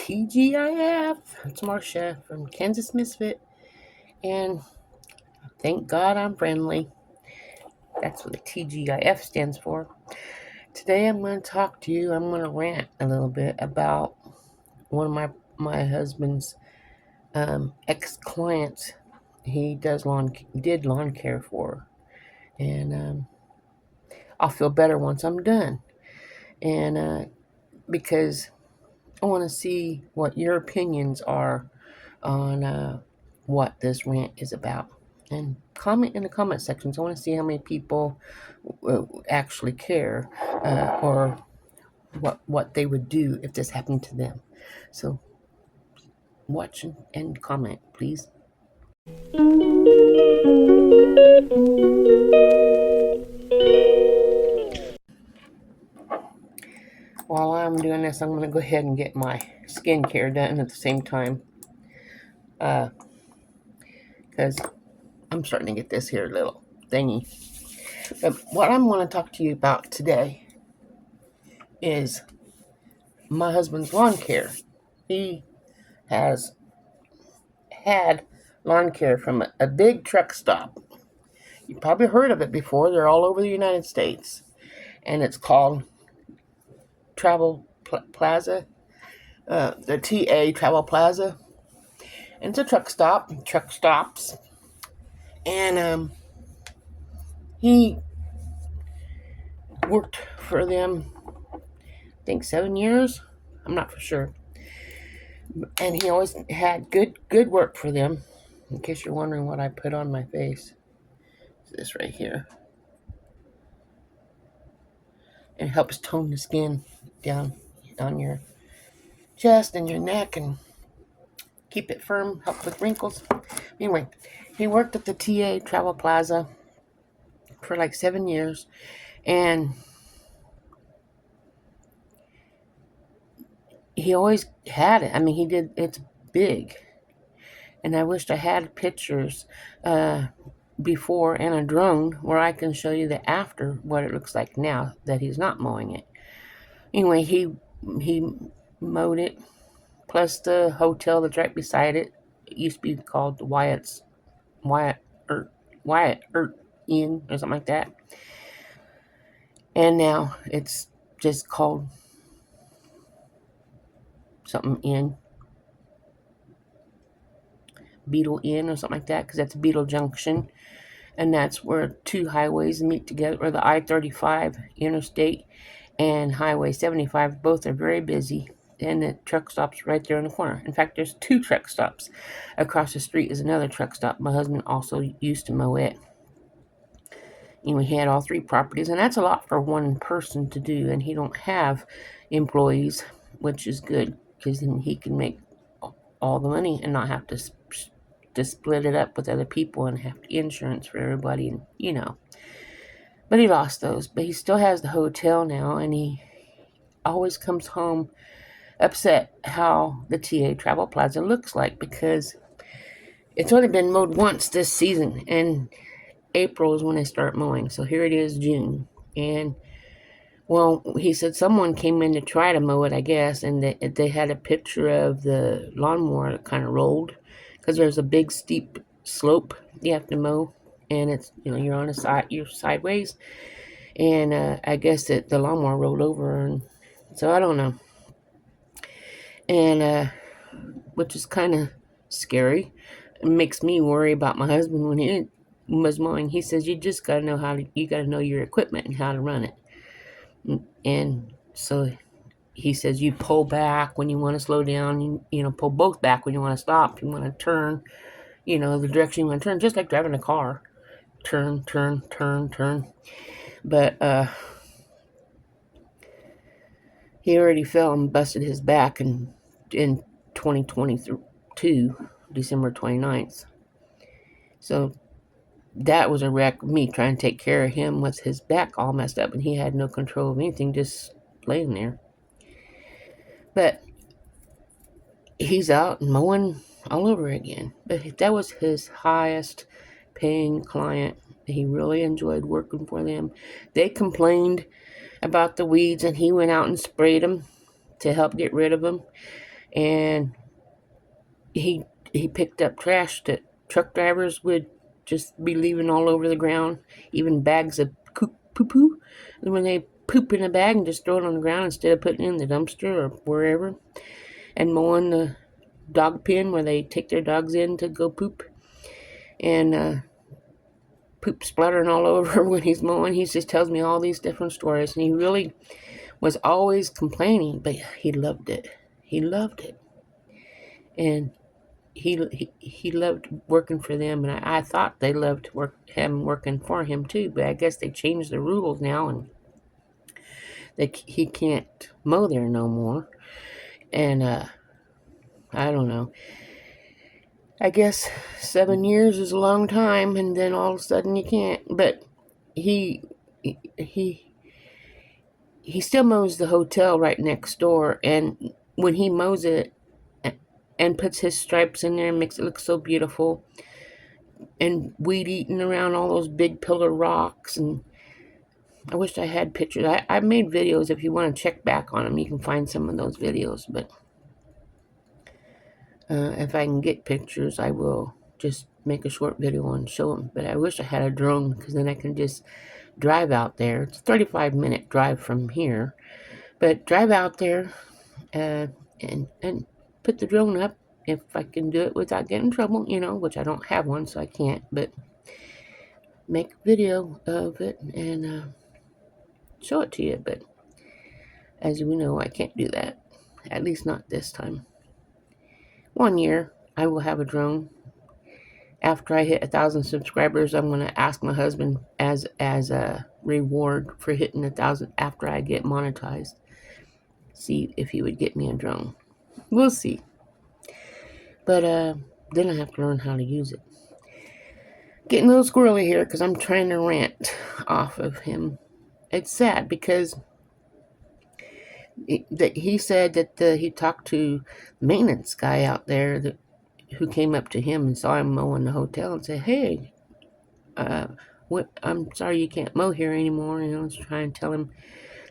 TGIF. It's Marcia from Kansas Misfit, and thank God I'm friendly. That's what the TGIF stands for. Today I'm going to talk to you. I'm going to rant a little bit about one of my husband's ex-clients. He did lawn care for, and I'll feel better once I'm done. And because I want to see what your opinions are on what this rant is about. And comment in the comment sections. I want to see how many people actually care or what they would do if this happened to them. So watch and comment, please. While I'm doing this, I'm going to go ahead and get my skincare done at the same time. Because I'm starting to get this here little thingy. But what I'm going to talk to you about today is my husband's lawn care. He has had lawn care from a big truck stop. You've probably heard of it before. They're all over the United States. And it's called Travel Plaza, the TA Travel Plaza. And it's a truck stops. And he worked for them, I think 7 years. I'm not for sure. And he always had good work for them. In case you're wondering what I put on my face, it's this right here. It helps tone the skin down on your chest and your neck and keep it firm, help with wrinkles. Anyway, he worked at the TA Travel Plaza for like 7 years, and he always had it. I mean, he did. It's big, and I wished I had pictures before and a drone where I can show you the after, what it looks like now that he's not mowing it. Anyway, he mowed it, plus the hotel that's right beside it. It used to be called the Wyatt Inn or something like that, and now it's just called something Inn, Beetle Inn or something like that, because that's Beetle Junction, and that's where two highways meet together, or the I-35 interstate and Highway 75. Both are very busy, and the truck stop's right there in the corner. In fact, there's two truck stops. Across the street is another truck stop. My husband also used to mow it. Anyway, he had all three properties, and that's a lot for one person to do, and he don't have employees, which is good, because then he can make all the money and not have to split it up with other people and have insurance for everybody, and But he lost those, but he still has the hotel now, and he always comes home upset how the TA Travel Plaza looks like, because it's only been mowed once this season, and April is when they start mowing. So here it is, June. And, well, he said someone came in to try to mow it, I guess, and they had a picture of the lawnmower that kind of rolled, because there's a big steep slope you have to mow, and it's, you're on you're sideways. And I guess that the lawnmower rolled over, and so I don't know. And which is kind of scary. It makes me worry about my husband when he was mowing. He says you just got to know you got to know your equipment and how to run it. And so he says you pull back when you want to slow down. You pull both back when you want to stop. You want to turn, the direction you want to turn, just like driving a car. Turn. But he already fell and busted his back in 2022, December 29th. So that was a wreck. Me trying to take care of him with his back all messed up, and he had no control of anything, just laying there. But he's out mowing all over again. But that was his highest paying client. He really enjoyed working for them. They complained about the weeds, and he went out and sprayed them to help get rid of them. and he he picked up trash that truck drivers would just be leaving all over the ground, even bags of poo poo. And when they poop in a bag and just throw it on the ground instead of putting it in the dumpster or wherever, and mowing the dog pen where they take their dogs in to go poop, and poop splattering all over when he's mowing. He just tells me all these different stories, and he really was always complaining, but he loved it. He loved it, and he loved working for them, and I thought they loved him working for him too. But I guess they changed the rules now, and he can't mow there no more. And I don't know. I guess 7 years is a long time, and then all of a sudden you can't. But he he he still mows the hotel right next door, and when he mows it and puts his stripes in there and makes it look so beautiful, and weed eating around all those big pillar rocks, and I wish I had pictures. I made videos. If you want to check back on them, you can find some of those videos. But if I can get pictures, I will just make a short video and show them. But I wish I had a drone, because then I can just drive out there. It's a 35-minute drive from here. But drive out there and put the drone up, if I can do it without getting in trouble, which I don't have one, so I can't. But make a video of it and show it to you. But as we know, I can't do that. At least not this time. One year, I will have a drone. After I hit 1,000 subscribers, I'm going to ask my husband as a reward for hitting 1,000 after I get monetized. See if he would get me a drone. We'll see. But then I have to learn how to use it. Getting a little squirrely here because I'm trying to rant off of him. It's sad because he said that he talked to the maintenance guy out there who came up to him and saw him mowing the hotel and said, "Hey, I'm sorry you can't mow here anymore." To try and tell him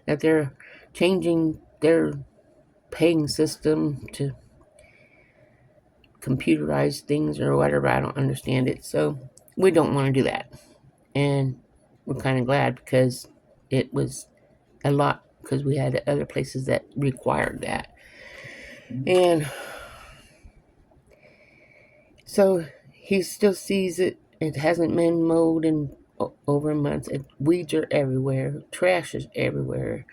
that they're changing their paying system to computerized things or whatever. I don't understand it. So we don't want to do that. And we're kind of glad, because it was a lot, because we had other places that required that. And so he still sees it. It hasn't been mowed in over months. Weeds are everywhere. Trash is everywhere.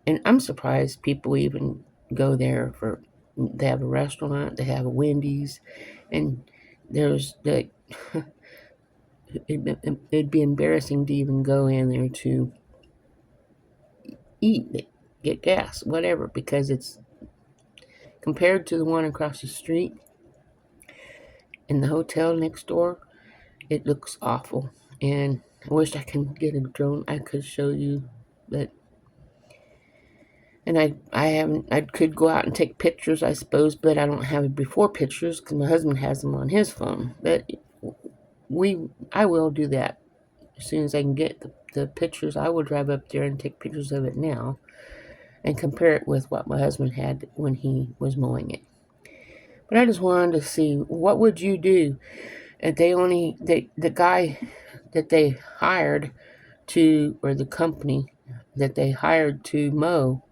And I'm surprised people even go there they have a restaurant, they have a Wendy's, and there's the it'd be embarrassing to even go in there to eat, get gas, whatever, because it's compared to the one across the street and the hotel next door, it looks awful. And I wish I could get a drone. I could show you, but and I haven't. I could go out and take pictures, I suppose, but I don't have it before pictures because my husband has them on his phone. But I will do that as soon as I can get the pictures. I will drive up there and take pictures of it now and compare it with what my husband had when he was mowing it. But I just wanted to see, what would you do if the guy that they hired to, or the company that they hired to mow,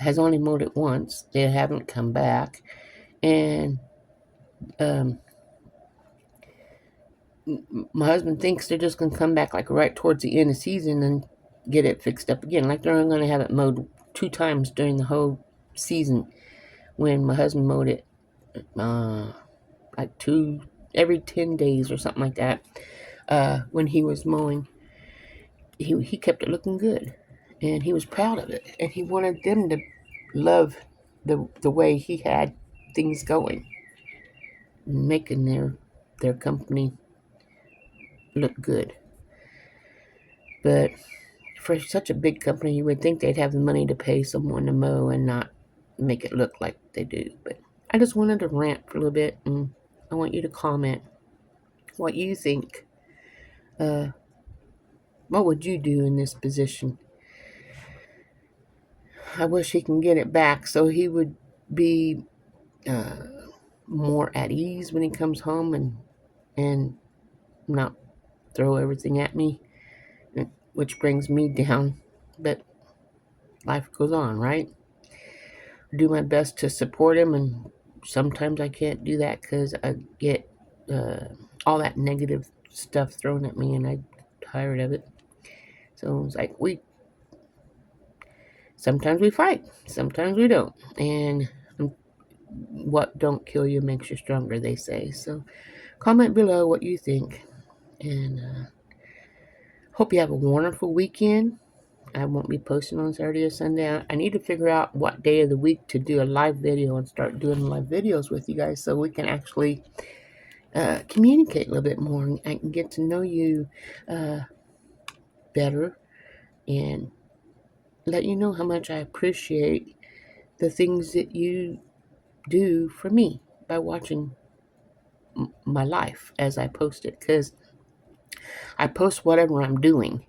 has only mowed it once. They haven't come back. And my husband thinks they're just going to come back like right towards the end of the season and get it fixed up again. Like they're going to have it mowed 2 times during the whole season. When my husband mowed it like every 10 days or something like that, when he was mowing, he kept it looking good. And he was proud of it. And he wanted them to love the way he had things going, making their company look good. But for such a big company, you would think they'd have the money to pay someone to mow and not make it look like they do. But I just wanted to rant for a little bit, and I want you to comment what you think. What would you do in this position? I wish he can get it back so he would be uh, more at ease when he comes home and not throw everything at me, which brings me down. But life goes on, right? Do my best to support him, and sometimes I can't do that because I get uh, all that negative stuff thrown at me, and I'm tired of it. So it's like sometimes we fight, sometimes we don't, and what don't kill you makes you stronger, they say. So comment below what you think, and hope you have a wonderful weekend. I won't be posting on Saturday or Sunday. I need to figure out what day of the week to do a live video and start doing live videos with you guys so we can actually communicate a little bit more, and I can get to know you uh, better and let you know how much I appreciate the things that you do for me by watching my life as I post it. Because I post whatever I'm doing,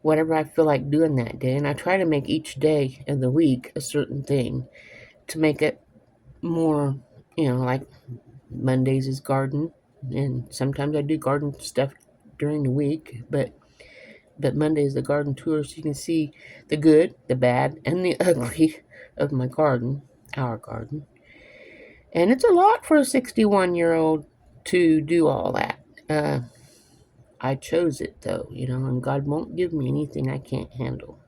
whatever I feel like doing that day, and I try to make each day of the week a certain thing to make it more, like Mondays is garden, and sometimes I do garden stuff during the week, but Monday is the garden tour, so you can see the good, the bad, and the ugly of my garden, our garden. And it's a lot for a 61-year-old to do all that. I chose it though, and God won't give me anything I can't handle.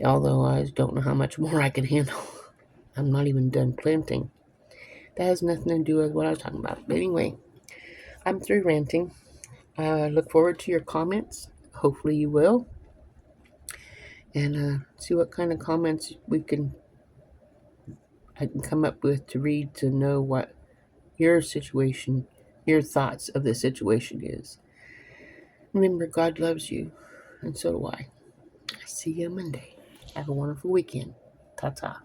Although I don't know how much more I can handle. I'm not even done planting. That has nothing to do with what I was talking about. But anyway, I'm through ranting. I look forward to your comments. Hopefully you will. And see what kind of comments I can come up with to read to know what your situation, your thoughts of the situation is. Remember, God loves you, and so do I. See you Monday. Have a wonderful weekend. Ta ta.